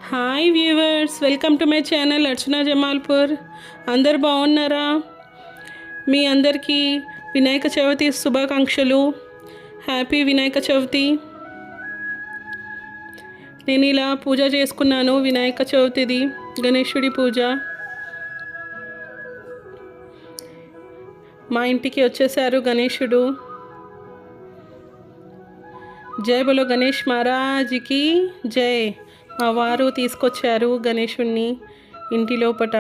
Hi viewers, welcome to my channel Archana Jamalpur. అందరు బాగున్నారా? మీ అందరికీ వినాయక చవితి శుభాకాంక్షలు. హ్యాపీ వినాయక చవితి. నేను ఇలా పూజ చేసుకున్నాను. వినాయక చవితిది గణేశుడి పూజ. మా ఇంటికి వచ్చేసారు గణేశుడు. జై బోలో గణేష్ మహారాజ్కి జై. మా వారు తీసుకొచ్చారు గణేశుణ్ణి ఇంటి లోపట.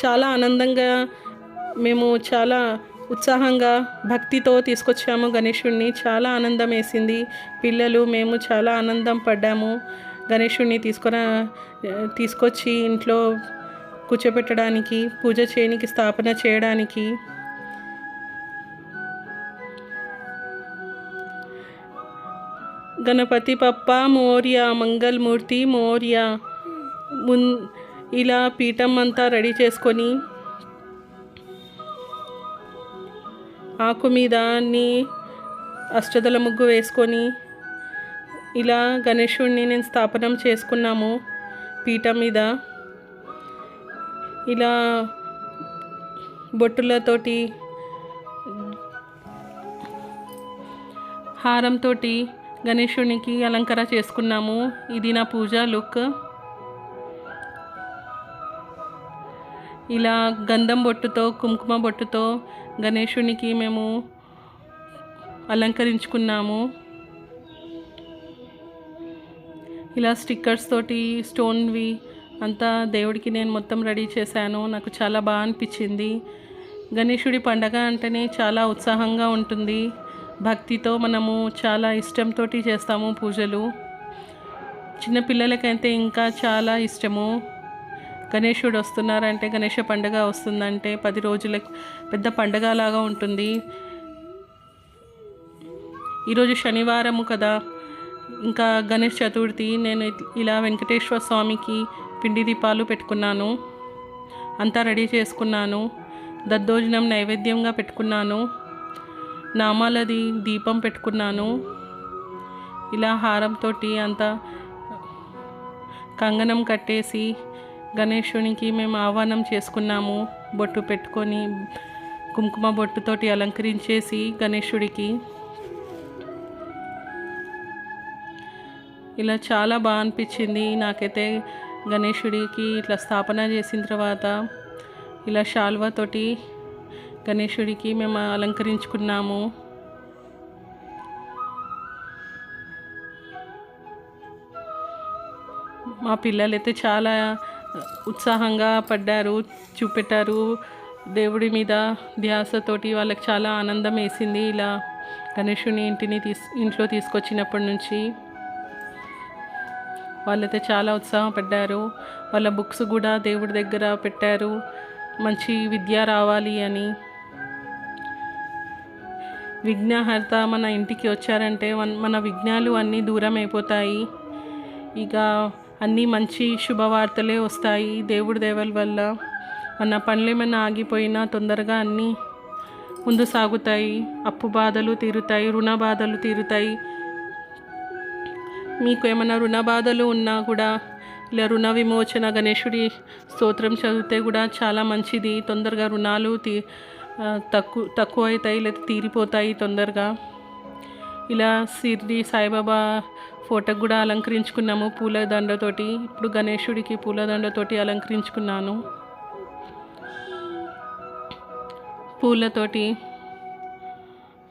చాలా ఆనందంగా, మేము చాలా ఉత్సాహంగా భక్తితో తీసుకొచ్చాము గణేశుణ్ణి. చాలా ఆనందం వేసింది. పిల్లలు మేము చాలా ఆనందం పడ్డాము గణేశుణ్ణి తీసుకొచ్చి ఇంట్లో కూర్చోబెట్టడానికి, పూజ చేయడానికి, స్థాపన చేయడానికి. గణపతి పప్ప మోర్య, మంగళమూర్తి మోర్య. ఇలా పీఠం అంతా రెడీ చేసుకొని ఆకు మీద అన్ని అష్టదళ ముగ్గు వేసుకొని ఇలా గణేశుడిని నేను స్థాపనం చేసుకున్నాము పీఠం మీద. ఇలా బొట్టులతోటి, హారంతో గణేశునికి అలంకరణ చేసుకున్నాము. ఇది నా పూజ లుక్. ఇలా గంధం బొట్టుతో, కుంకుమ బొట్టుతో గణేశునికి మేము అలంకరించుకున్నాము. ఇలా స్టిక్కర్స్ తోటి, స్టోన్వి అంతా దేవుడికి నేను మొత్తం రెడీ చేశాను. నాకు చాలా బాగా అనిపించింది. గణేశుడి పండగ అంటేనే చాలా ఉత్సాహంగా ఉంటుంది. భక్తితో మనము చాలా ఇష్టంతో చేస్తాము పూజలు. చిన్నపిల్లలకైతే ఇంకా చాలా ఇష్టము. గణేశుడు వస్తున్నారంటే, గణేష పండుగ వస్తుందంటే 10 రోజులకు పెద్ద పండగ లాగా ఉంటుంది. ఈరోజు శనివారము కదా, ఇంకా గణేష్ చతుర్థి. నేను ఇలా వెంకటేశ్వర స్వామికి పిండి దీపాలు పెట్టుకున్నాను. అంతా రెడీ చేసుకున్నాను. దద్దోజనం నైవేద్యంగా పెట్టుకున్నాను. నామాలది దీపం పెట్టుకున్నాను. ఇలా హారంతో అంతా కంగనం కట్టేసి గణేశునికి మేము ఆహ్వానం చేసుకున్నాము. బొట్టు పెట్టుకొని, కుంకుమ బొట్టుతోటి అలంకరించేసి గణేశుడికి ఇలా చాలా బాగా అనిపించింది నాకైతే. గణేశుడికి ఇట్లా స్థాపన చేసిన తర్వాత ఇలా శాల్వాతోటి గణేశుడికి మేము అలంకరించుకున్నాము. మా పిల్లలైతే చాలా ఉత్సాహంగా పడ్డారు, చూపెట్టారు దేవుడి మీద ధ్యాసతోటి. వాళ్ళకి చాలా ఆనందం వేసింది ఇలా గణేశుని ఇంట్లో తీసుకొచ్చినప్పటి నుంచి. వాళ్ళైతే చాలా ఉత్సాహపడ్డారు. వాళ్ళ బుక్స్ కూడా దేవుడి దగ్గర పెట్టారు, మంచి విద్య రావాలి అని. విఘ్నహర్త మన ఇంటికి వచ్చారంటే మన విఘ్నాలు అన్నీ దూరం అయిపోతాయి. ఇక అన్నీ మంచి శుభవార్తలే వస్తాయి దేవుడి దేవల వల్ల. మన పనులు ఏమైనా ఆగిపోయినా తొందరగా అన్నీ ముందు సాగుతాయి. అప్పు బాధలు తీరుతాయి, రుణ బాధలు తీరుతాయి. మీకు ఏమైనా రుణ బాధలు ఉన్నా కూడా ఇలా రుణ విమోచన గణేశుడి స్తోత్రం చదివితే కూడా చాలా మంచిది. తొందరగా రుణాలు తక్కువ అవుతాయి, లేదా తీరిపోతాయి తొందరగా. ఇలా షిర్డీ సాయిబాబా ఫోటోకి కూడా అలంకరించుకున్నాము పూలదండతోటి. ఇప్పుడు గణేశుడికి పూలదండతోటి అలంకరించుకున్నాను.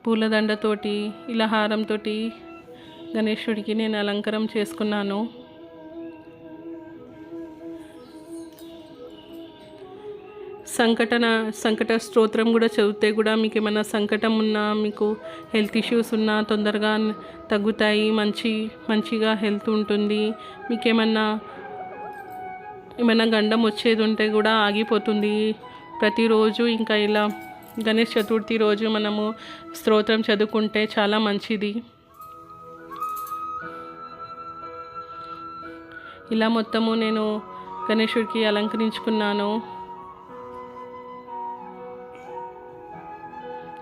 పూలదండతోటి ఇలా హారంతో గణేశుడికి నేను అలంకరణ చేసుకున్నాను. సంకట స్తోత్రం కూడా చదివితే కూడా మీకు ఏమైనా సంకటం ఉన్నా, మీకు హెల్త్ ఇష్యూస్ ఉన్నా తొందరగా తగ్గుతాయి. మంచిగా హెల్త్ ఉంటుంది. మీకు ఏమన్నా గండం వచ్చేది ఉంటే కూడా ఆగిపోతుంది ప్రతిరోజు. ఇంకా ఇలా గణేష్ చతుర్థి రోజు మనము స్తోత్రం చదువుకుంటే చాలా మంచిది. ఇలా మొత్తము నేను గణేశుడికి అలంకరించుకున్నాను.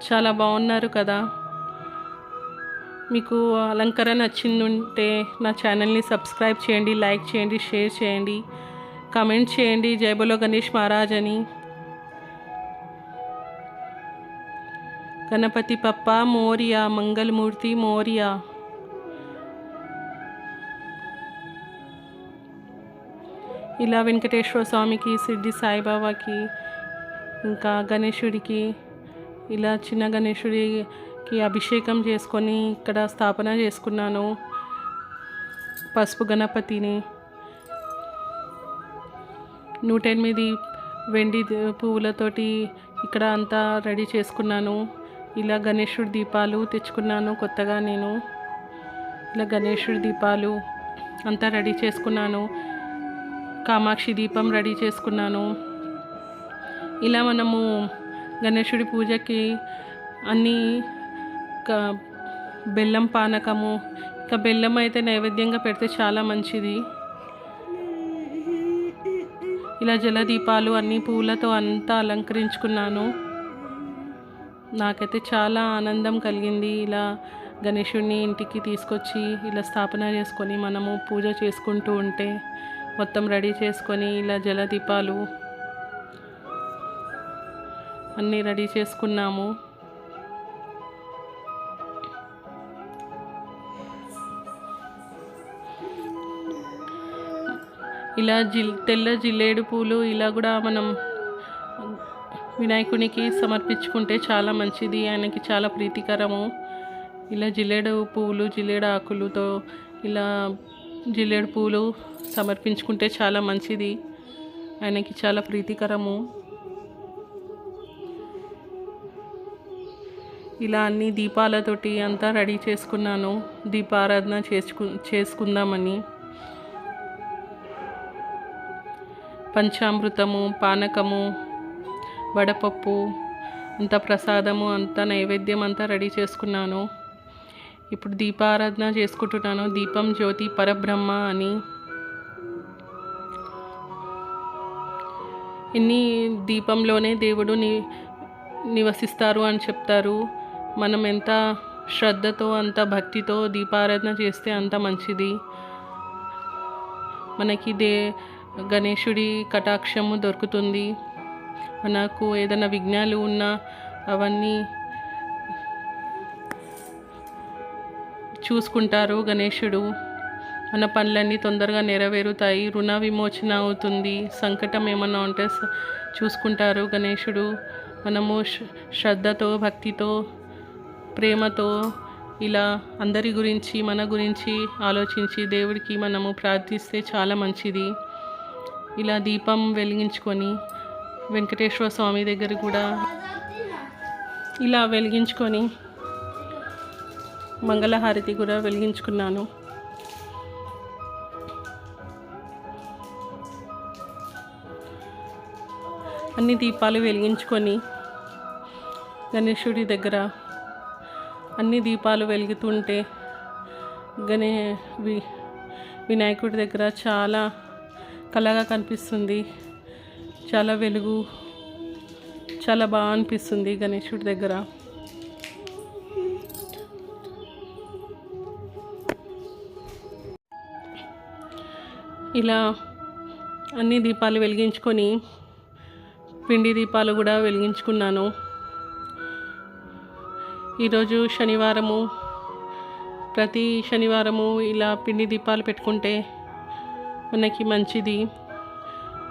చాలా బాగున్నారు కదా. మీకు అలంకరణ నచ్చిందంటే నా ఛానల్ని సబ్స్క్రైబ్ చేయండి, లైక్ చేయండి, షేర్ చేయండి, కామెంట్ చేయండి. జై బోలో గణేష్ మహారాజ్ అని. గణపతి పప్ప మోరియా, మంగళమూర్తి మోరియా. ఇలా వెంకటేశ్వర స్వామికి, సిద్ధి సాయిబాబాకి, ఇంకా గణేశుడికి, ఇలా చిన్న గణేశుడికి అభిషేకం చేసుకొని ఇక్కడ స్థాపన చేసుకున్నాను. పసుపు గణపతిని 108 వెండి పువ్వులతోటి ఇక్కడ అంతా రెడీ చేసుకున్నాను. ఇలా గణేశుడి దీపాలు తెచ్చుకున్నాను కొత్తగా నేను. ఇలా గణేశుడి దీపాలు అంతా రెడీ చేసుకున్నాను. కామాక్షి దీపం రెడీ చేసుకున్నాను. ఇలా మనము గణేశుడి పూజకి అన్నీ బెల్లం పానకము, ఇంకా బెల్లం అయితే నైవేద్యంగా పెడితే చాలా మంచిది. ఇలా జలదీపాలు అన్ని పువ్వులతో అంతా అలంకరించుకున్నాను. నాకైతే చాలా ఆనందం కలిగింది. ఇలా గణేశుడిని ఇంటికి తీసుకొచ్చి ఇలా స్థాపన చేసుకొని మనము పూజ చేసుకుంటూ ఉంటే, మొత్తం రెడీ చేసుకొని ఇలా జలదీపాలు అన్నీ రెడీ చేసుకున్నాము. ఇలా తెల్ల జిల్లేడు పూలు ఇలా కూడా మనం వినాయకునికి సమర్పించుకుంటే చాలా మంచిది, ఆయనకి చాలా ప్రీతికరము. ఇలా జిల్లేడు పువ్వులు, జిల్లేడు ఆకులతో ఇలా జిల్లేడు పూలు సమర్పించుకుంటే చాలా మంచిది, ఆయనకి చాలా ప్రీతికరము. ఇలా అన్ని దీపాలతోటి అంతా రెడీ చేసుకున్నాను, దీపారాధన చేసుకుందామని. పంచామృతము, పానకము, వడపప్పు, అంత ప్రసాదము, అంత నైవేద్యం అంతా రెడీ చేసుకున్నాను. ఇప్పుడు దీపారాధన చేసుకుంటున్నాను. దీపం జ్యోతి పరబ్రహ్మ అని. ఇన్ని దీపంలోనే దేవుడు నివసిస్తారు అని చెప్తారు. మనం ఎంత శ్రద్ధతో, అంత భక్తితో దీపారాధన చేస్తే అంత మంచిది. మనకి గణేశుడి కటాక్షము దొరుకుతుంది. మనకు ఏదైనా విఘ్నాలు ఉన్నా అవన్నీ చూసుకుంటారు గణేశుడు. మన పనులన్నీ తొందరగా నెరవేరుతాయి, రుణ విమోచన అవుతుంది, సంకటం ఏమన్నా ఉంటే చూసుకుంటారు గణేశుడు. మనము శ్రద్ధతో, భక్తితో, ప్రేమతో ఇలా అందరి గురించి, మన గురించి ఆలోచించి దేవుడికి మనము ప్రార్థిస్తే చాలా మంచిది. ఇలా దీపం వెలిగించుకొని వెంకటేశ్వర స్వామి దగ్గర కూడా ఇలా వెలిగించుకొని మంగళహారతి కూడా వెలిగించుకున్నాను. అన్ని దీపాలు వెలిగించుకొని గణేశుడి దగ్గర అన్ని దీపాలు వెలుగుతుంటే వినాయకుడి దగ్గర చాలా కళగా కనిపిస్తుంది. చాలా వెలుగు, చాలా బాగా అనిపిస్తుంది గణేశుడి దగ్గర. ఇలా అన్ని దీపాలు వెలిగించుకొని పిండి దీపాలు కూడా వెలిగించుకున్నాను. ఈరోజు శనివారము, ప్రతి శనివారము ఇలా పిండి దీపాలు పెట్టుకుంటే మనకి మంచిది.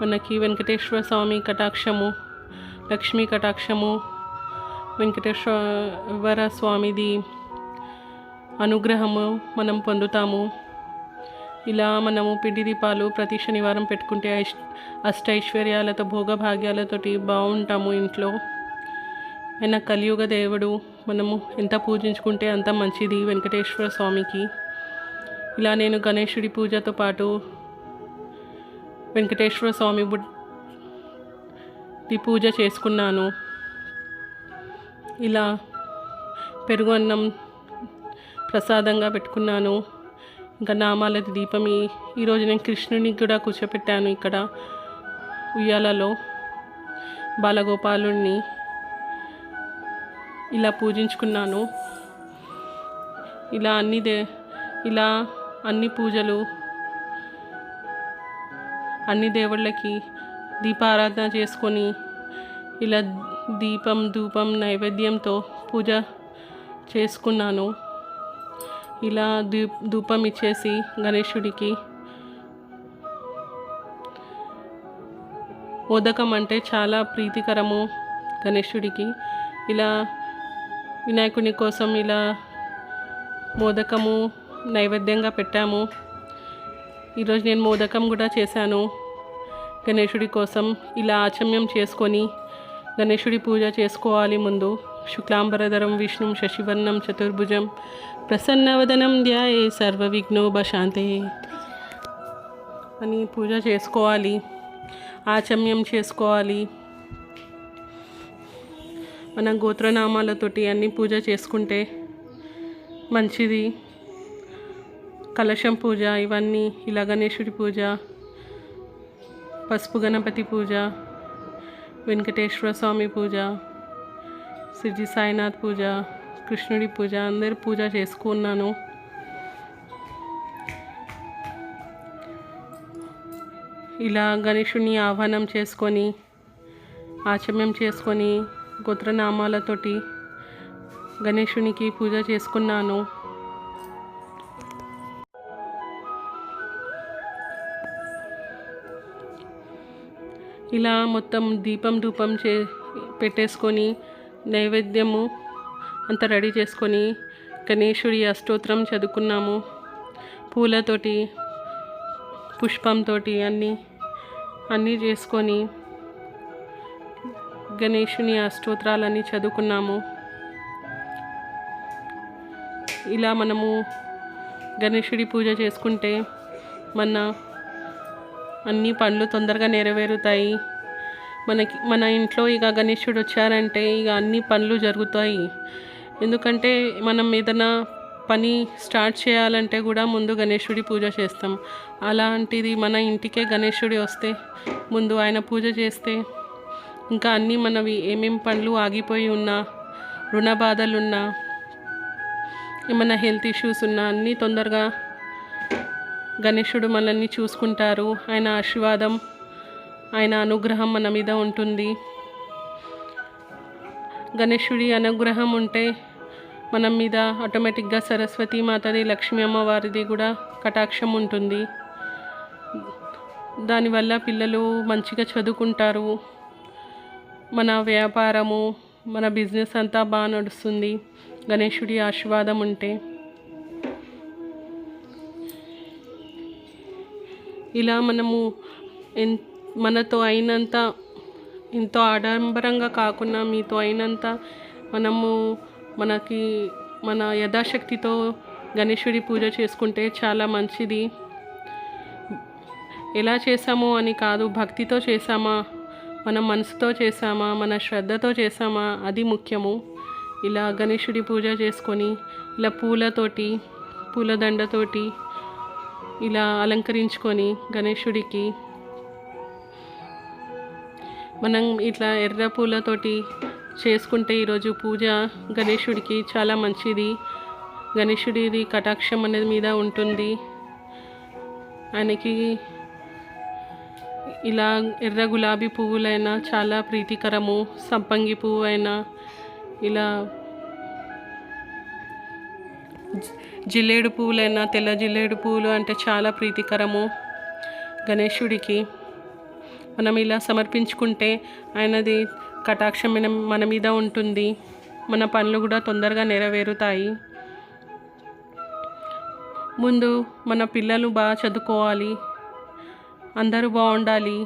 మనకి వెంకటేశ్వర స్వామి కటాక్షము, లక్ష్మీ కటాక్షము, వెంకటేశ్వర స్వామిది అనుగ్రహము మనం పొందుతాము. ఇలా మనము పిండి దీపాలు ప్రతి శనివారం పెట్టుకుంటే అష్టైశ్వర్యాలతో, భోగభాగ్యాలతోటి బాగుంటాము ఇంట్లో. ఆయన కలియుగ దేవుడు, మనము ఎంత పూజించుకుంటే అంత మంచిది వెంకటేశ్వర స్వామికి. ఇలా నేను గణేశుడి పూజతో పాటు వెంకటేశ్వర స్వామి పూజ చేసుకున్నాను. ఇలా పెరుగు అన్నం ప్రసాదంగా పెట్టుకున్నాను. ఇంకా నామాలది దీపం. ఈరోజు నేను కృష్ణునికి కూడా కూర్చోపెట్టాను ఇక్కడ ఉయ్యాలలో, బాలగోపాలుణ్ణి ఇలా పూజించుకున్నాను. ఇలా ఇలా అన్ని పూజలు అన్ని దేవుళ్ళకి దీపారాధన చేసుకొని ఇలా దీపం ధూపం నైవేద్యంతో పూజ చేసుకున్నాను. ఇలా ధూపం ఇచ్చేసి గణేశుడికి మోదకం అంటే చాలా ప్రీతికరము గణేశుడికి. ఇలా వినాయకుని కోసం ఇలా మోదకము నైవేద్యంగా పెట్టాము. ఈరోజు నేను మోదకం కూడా చేశాను గణేశుడి కోసం. ఇలా ఆచమ్యం చేసుకొని గణేశుడి పూజ చేసుకోవాలి. ముందు శుక్లాంబరధరం విష్ణుం శశివర్ణం చతుర్భుజం ప్రసన్నవదనం ధ్యాయే సర్వవిఘ్నోపశాంతయే అని పూజ చేసుకోవాలి, ఆచమ్యం చేసుకోవాలి. మన గోత్రనామాలతోటి అన్ని పూజ చేసుకుంటే మంచిది. కలశం పూజ ఇవన్నీ ఇలా గణేశుడి పూజ, పసుపు గణపతి పూజ, వెంకటేశ్వర స్వామి పూజ, సిద్ధి సాయినాథ్ పూజ, కృష్ణుడి పూజ అందరు పూజ చేసుకున్నాను. ఇలా గణేశుడిని ఆహ్వానం చేసుకొని ఆచమ్యం చేసుకొని గోత్రనామాలతోటి గణేశునికి పూజ చేసుకున్నాను. ఇలా మొత్తం దీపం ధూపం పెట్టేసుకొని నైవేద్యము అంతా రెడీ చేసుకొని గణేశుడి అష్టోత్తరం చదువుకున్నాము. పూలతోటి పుష్పంతో అన్నీ చేసుకొని గణేశుని అష్టోత్తరాలన్నీ చదువుకున్నాము. ఇలా మనము గణేశుడి పూజ చేసుకుంటే అన్ని పనులు తొందరగా నెరవేరుతాయి. మన ఇంట్లో ఇక గణేశుడు వచ్చారంటే ఇక అన్ని పనులు జరుగుతాయి. ఎందుకంటే మనం ఏదైనా పని స్టార్ట్ చేయాలంటే కూడా ముందు గణేశుడి పూజ చేస్తాం. అలాంటిది మన ఇంటికే గణేశుడి వస్తే ముందు ఆయన పూజ చేస్తే ఇంకా అన్నీ మనవి ఏమేమి పనులు ఆగిపోయి ఉన్నా, రుణ బాధలున్నా, ఏమన్నా హెల్త్ ఇష్యూస్ ఉన్నా అన్నీ తొందరగా గణేశుడు మనల్ని చూసుకుంటారు. ఆయన ఆశీర్వాదం, ఆయన అనుగ్రహం మన మీద ఉంటుంది. గణేశుడి అనుగ్రహం ఉంటే మన మీద ఆటోమేటిక్గా సరస్వతి మాతది, లక్ష్మీ అమ్మవారిది కూడా కటాక్షం ఉంటుంది. దానివల్ల పిల్లలు మంచిగా చదువుకుంటారు. మన వ్యాపారము, మన బిజినెస్ అంతా బాగా నడుస్తుంది గణేశుడి ఆశీర్వాదం ఉంటే. ఇలా మనము మనతో అయినంత, ఎంతో ఆడంబరంగా కాకుండా మీతో అయినంత మన యథాశక్తితో గణేశుడి పూజ చేసుకుంటే చాలా మంచిది. ఎలా చేసామో అని కాదు, భక్తితో చేసామా, మన మనసుతో చేసామా, మన శ్రద్ధతో చేసామా అది ముఖ్యము. ఇలా గణేశుడి పూజ చేసుకొని ఇలా పూలదండతోటి ఇలా అలంకరించుకొని గణేశుడికి మనం ఇట్లా ఎర్ర పూలతోటి చేసుకుంటే ఈరోజు పూజ గణేశుడికి చాలా మంచిది. గణేశుడిది కటాక్షం అనేది మీద ఉంటుంది. ఆయనకి ఇలా ఎర్ర గులాబీ పువ్వులైనా చాలా ప్రీతికరము, సంపంగి పువ్వు అయినా, ఇలా జిల్లేడు పువ్వులైనా, తెల్ల జిల్లేడు పువ్వులు అంటే చాలా ప్రీతికరము గణేశుడికి. మనం ఇలా సమర్పించుకుంటే ఆయనది కటాక్షం మన మీద ఉంటుంది. మన పనులు కూడా తొందరగా నెరవేరుతాయి. ముందు మన పిల్లలు బాగా చదువుకోవాలి, అందరూ బాగుండాలి,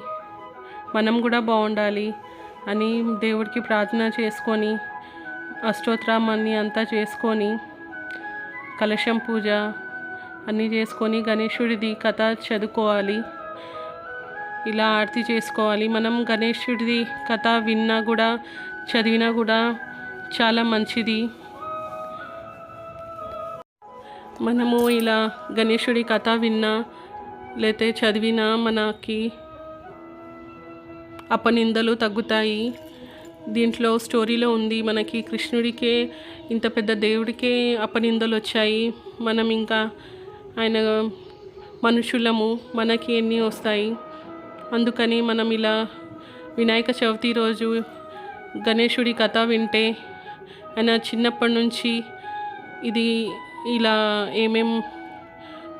మనం కూడా బాగుండాలి అని దేవుడికి ప్రార్థన చేసుకొని అష్టోత్తరాన్ని అంతా చేసుకొని కలశం పూజ అన్నీ చేసుకొని గణేశుడిది కథ చదువుకోవాలి. ఇలా ఆరతి చేసుకోవాలి. మనం గణేశుడిది కథ విన్నా కూడా చదివినా కూడా చాలా మంచిది. మనము ఇలా గణేశుడి కథ విన్నా లేతే చదివినా మనకి అపనిందలు తగ్గుతాయి. దీంట్లో స్టోరీలో ఉంది, మనకి కృష్ణుడికే ఇంత పెద్ద దేవుడికే అపనిందలు వచ్చాయి, మనం ఇంకా ఆయన మనుషులము, మనకి ఎన్ని వస్తాయి. అందుకని మనం ఇలా వినాయక చవితి రోజు గణేశుడి కథ వింటే, ఆయన చిన్నప్పటి నుంచి ఇది ఇలా ఏమేం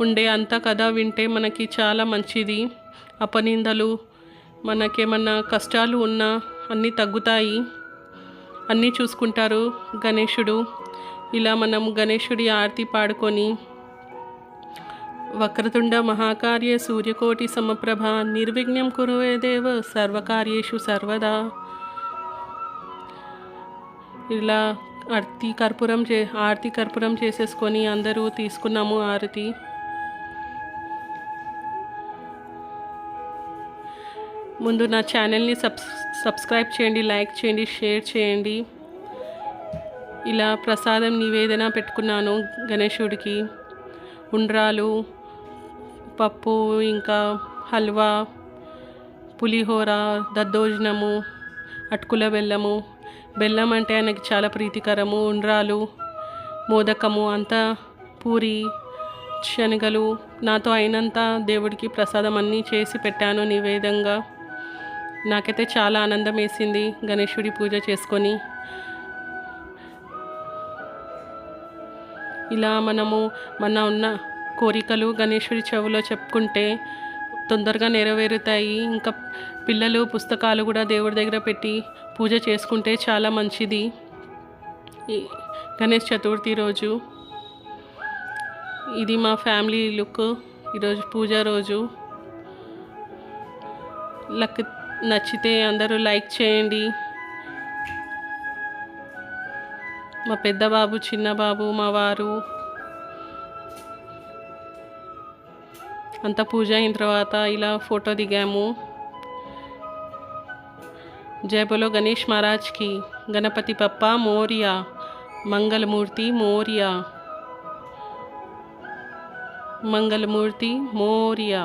ఉండే అంత కథ వింటే మనకి చాలా మంచిది. అపనిందలు, మనకేమన్నా కష్టాలు ఉన్నా అన్నీ తగ్గుతాయి, అన్నీ చూసుకుంటారు గణేశుడు. ఇలా మనం గణేశుడి ఆరతి పాడుకొని వక్రతుండ మహాకార్య సూర్యకోటి సమప్రభ నిర్విఘ్నం కురువే దేవ సర్వకార్యేషు సర్వదా, ఇలా ఆరతి కర్పూరం చేసేసుకొని అందరూ తీసుకున్నాము ఆరతి. ముందు నా ఛానల్ని సబ్స్క్రైబ్ చేయండి, లైక్ చేయండి, షేర్ చేయండి. ఇలా ప్రసాదం నివేదన పెట్టుకున్నాను గణేశుడికి. ఉండ్రాలు, పప్పు, ఇంకా హల్వా, పులిహోర, దద్దోజనము, అటుకుల బెల్లము. బెల్లం అంటే ఆయనకి చాలా ప్రీతికరము. ఉండ్రాలు, మోదకము, అంతా పూరి, శనగలు, నాతో అయినంత దేవుడికి ప్రసాదం అన్నీ చేసి పెట్టాను నివేదంగా. నాకైతే చాలా ఆనందం వేసింది గణేశుడి పూజ చేసుకొని. ఇలా మనము ఉన్న కోరికలు గణేశుడి చెవిలో చెప్పుకుంటే తొందరగా నెరవేరుతాయి. ఇంకా పిల్లలు పుస్తకాలు కూడా దేవుడి దగ్గర పెట్టి పూజ చేసుకుంటే చాలా మంచిది. గణేష్ చతుర్థి రోజు ఇది మా ఫ్యామిలీ లుక్. ఈరోజు పూజ రోజు. నచ్చితే అందరూ లైక్ చేయండి. మా పెద్ద బాబు, చిన్న బాబు, మా వారు అంతా పూజ అయిన తర్వాత ఇలా ఫోటో దిగాము. జై బోలో గణేష్ మహారాజ్కి. గణపతి పప్ప మోరియా, మంగళమూర్తి మోరియా, మంగళమూర్తి మోరియా.